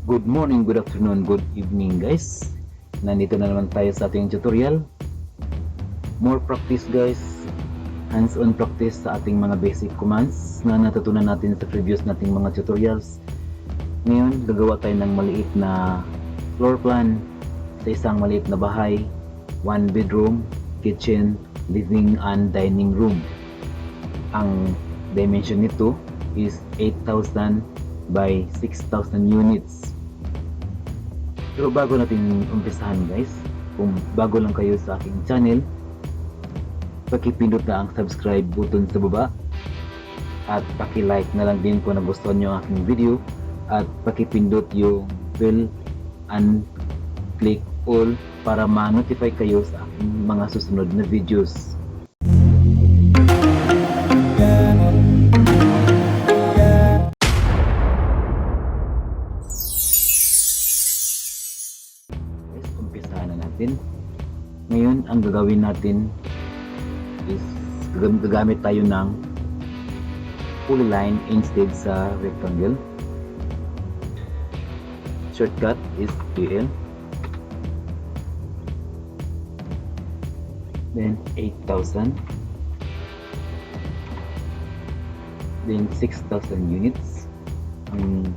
Good morning, good afternoon, good evening guys. Nandito na naman tayo sa ating tutorial. More practice guys. Hands-on practice sa ating mga basic commands na natutunan natin sa previous nating mga tutorials. Ngayon, gagawa tayo ng maliit na floor plan sa isang maliit na bahay. 1 bedroom, kitchen, living and dining room. Ang dimension nito is 8,000 by 6,000 units. Pero bago natin umpisahan guys, kung bago lang kayo sa aking channel, pakipindot na ang subscribe button sa baba at paki-like na lang din kung nagustuhan nyo ang aking video at pakipindot yung bell and click all para ma-notify kayo sa aking mga susunod na videos. Ngayon, ang gagawin natin is gagamit tayo ng polyline instead sa rectangle. Shortcut is PL. Then 8,000. Then 6,000 units ang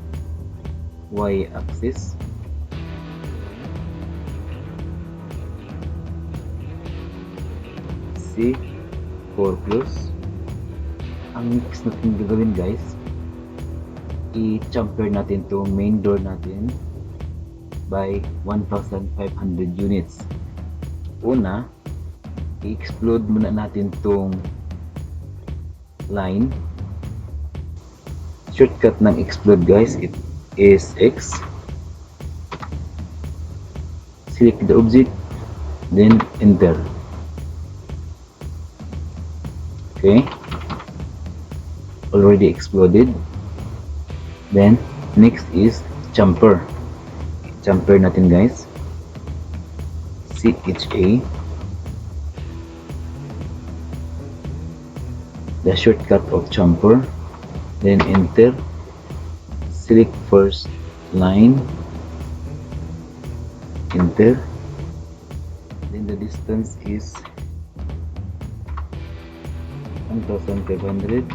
y-axis. For close. Ang next natin gagawin guys, i-jumper natin itong main door natin by 1,500 units. Una, i-explode muna natin itong line. Shortcut ng explode guys, it is X. Select the object, then enter. Okay, already exploded. Then next is jumper. Jumper natin guys, CHA. The shortcut of jumper, then enter. Select first line, enter. Then the distance is 1,500.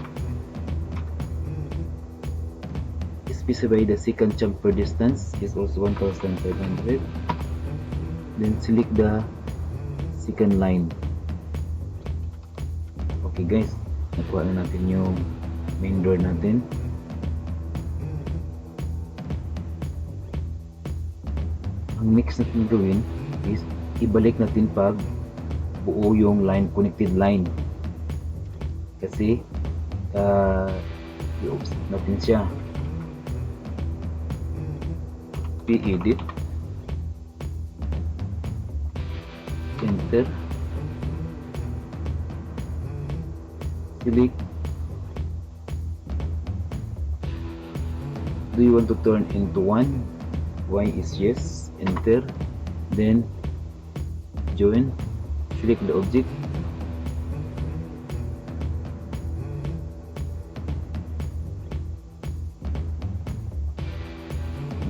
Specify the second jumper distance is also 1,500. Then select the second line. Okay guys, nakuha na natin yung main door natin. Ang next natin gawin is ibalik natin pag buo yung line, connected line. Kasi i-offset natin siya. Edit, enter, select. Do you want to turn into 1? Y is yes, enter. Then join, select the object.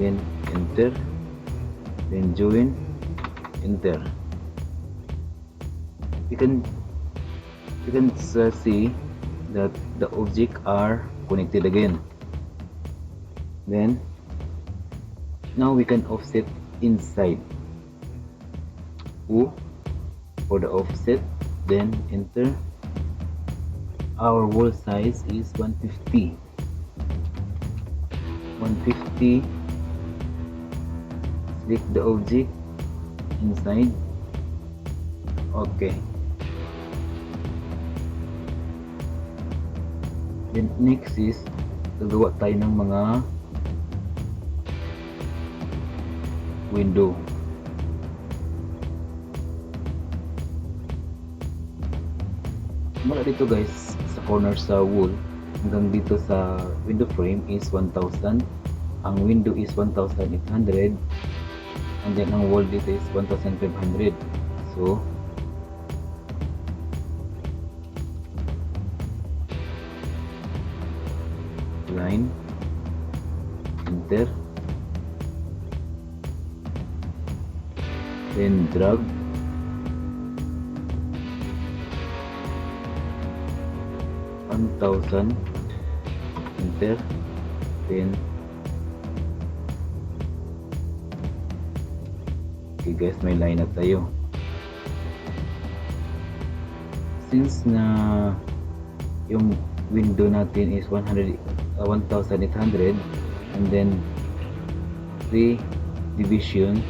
Then enter, then join, enter. You can see that the objects are connected again. Then now we can offset inside. O for the offset, then enter. Our wall size is 150. 150. Select the object inside. Okay. Then next is gagawa tayo ng mga window. Mula dito guys sa corner sa wall hanggang dito sa window frame is 1,000. Ang window is 1,800. And then ang wall dito is 1,500. So line, enter. then drag, $1,000, enter, then okay guys, may line up tayo. Since na yung window natin is 1,800 and then 3 division,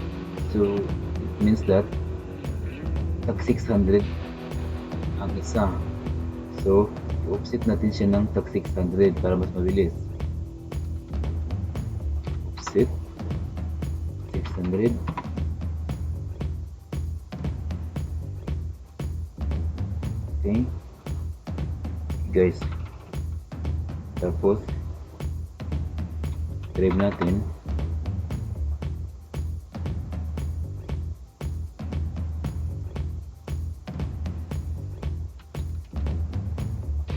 so it means that tag 600 ang isa, so i-offset natin siya ng tag 600 para mas mabilis. Offset 600, okay guys, tapos drive natin,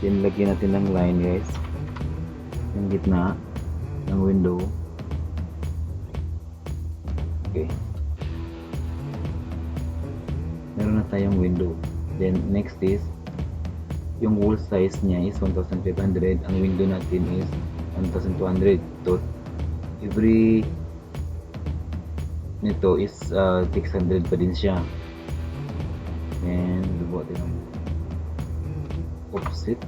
then lagyan natin ng line guys yung gitna ng window. Okay, meron na tayong window. Then next is yung wall size niya is 1,500, ang window natin is 1,200, so every nito is 600 pa din siya. And bubuhat din ang offset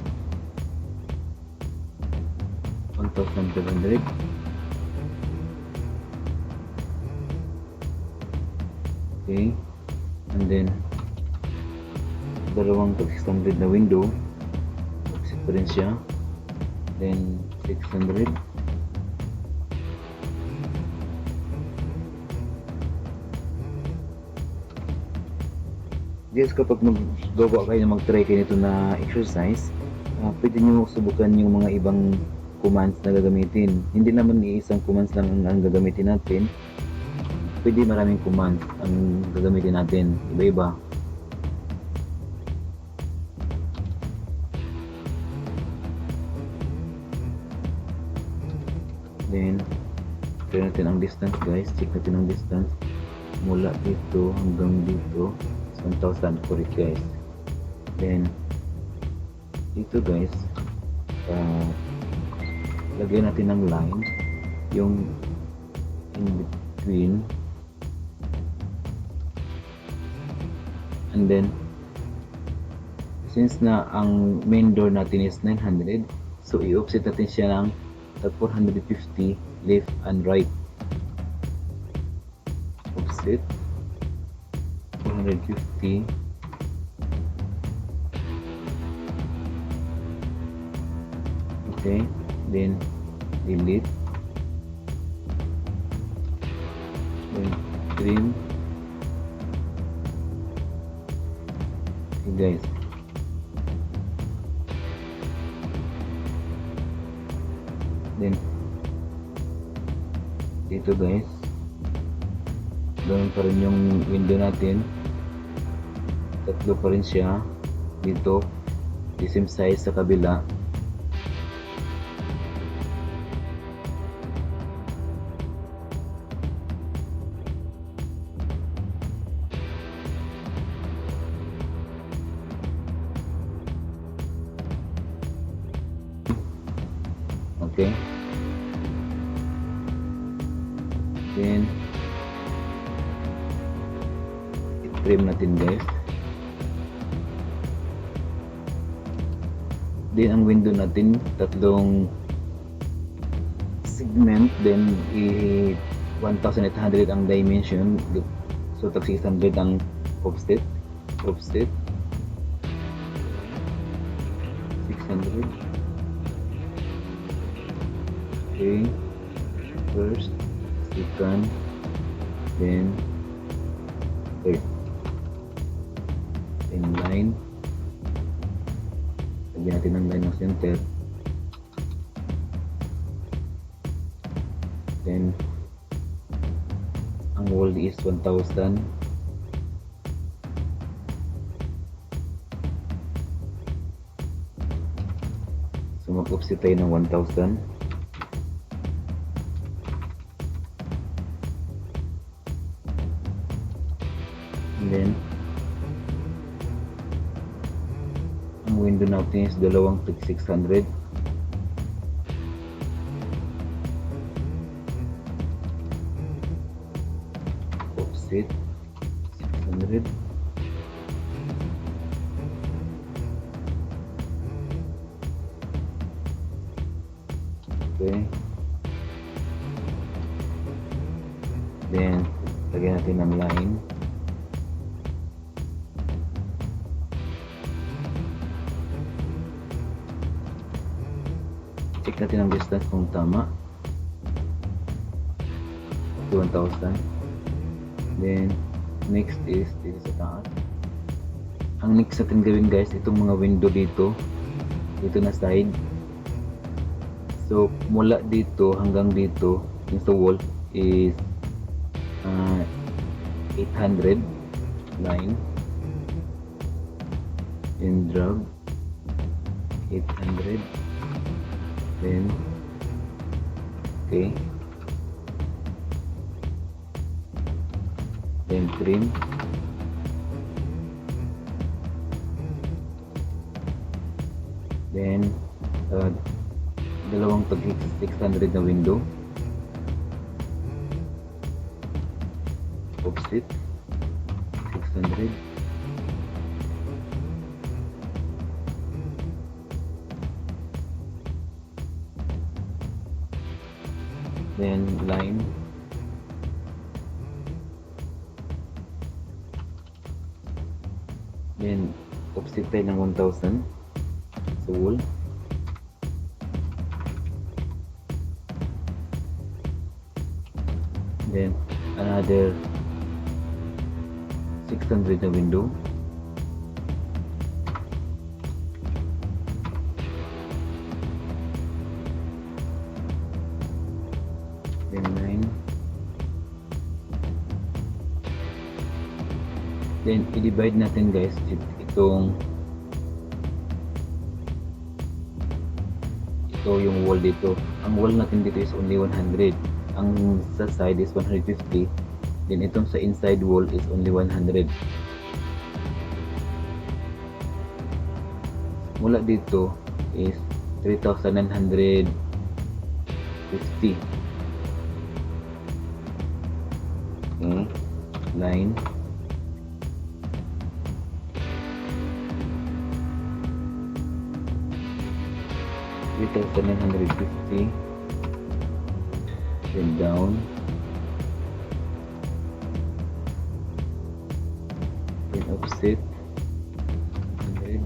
1,500, okay, and then dalawang tag 600 na window, offset pa rin siya, then 600, guys. Kapag maggawa kayo na mag-try kayo nito na exercise, pwede nyo subukan yung mga ibang commands na gagamitin. Hindi naman iisang commands lang ang gagamitin natin, pwede maraming commands ang gagamitin natin, iba-iba. Then try natin ang distance guys, check natin ang distance mula dito hanggang dito, 1,000, correct guys. Then dito guys, lagyan natin ng line yung in between, and then since na ang main door natin is 900, so i-offset natin siya ng 450 left and right, offset 450, okay, then delete, then trim, okay guys. Then dito guys, doon pa rin yung window natin, tatlo pa rin siya dito, the same size sa kabila. Okay, then i-trim natin guys. Then ang window natin, tatlong segment, then 1,800 ang dimension, so tag 600 ang offset 600, okay, first, second, then third, then line, lagyan natin ng line ng center, then ang wall is 1,000, so mag-offset tayo ng 1,000, then ang window natin is dalawang 600. Offset 600. Okay. Then lagyan natin ng line. Check natin ang distance kung tama. 1,000. Then next is dito sa taas. Ang next natin gawin guys, itong mga window dito na side. So mula dito hanggang dito yung sa wall is 800 line, and drag 800, then okay, then trim, then dalawang tag 600 na window, offset 600, then line, then offset tayo ng 1,000 sa wall, then another 600 na window, then 9, then i-divide natin guys ito yung wall dito. Ang wall natin dito is only 100, ang sa side is 150, then itong sa inside wall is only 100. Mula dito is 3,950. Okay, line, $3,950, then down, then offset 100,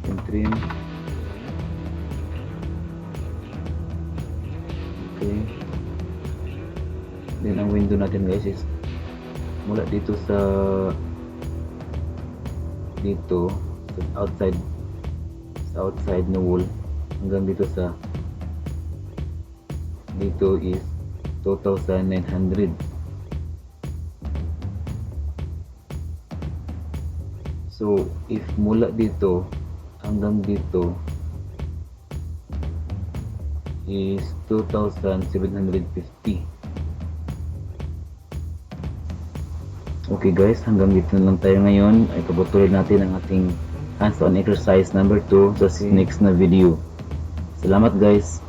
then trim, okay, then ang window natin guys is mula dito sa outside na wall hanggang dito is 2,900. So if mula dito hanggang dito is 2,750. Okay guys, hanggang dito na lang tayo ngayon. Ay patuloy natin ang ating hands-on exercise number 2 sa next na video. Salamat guys.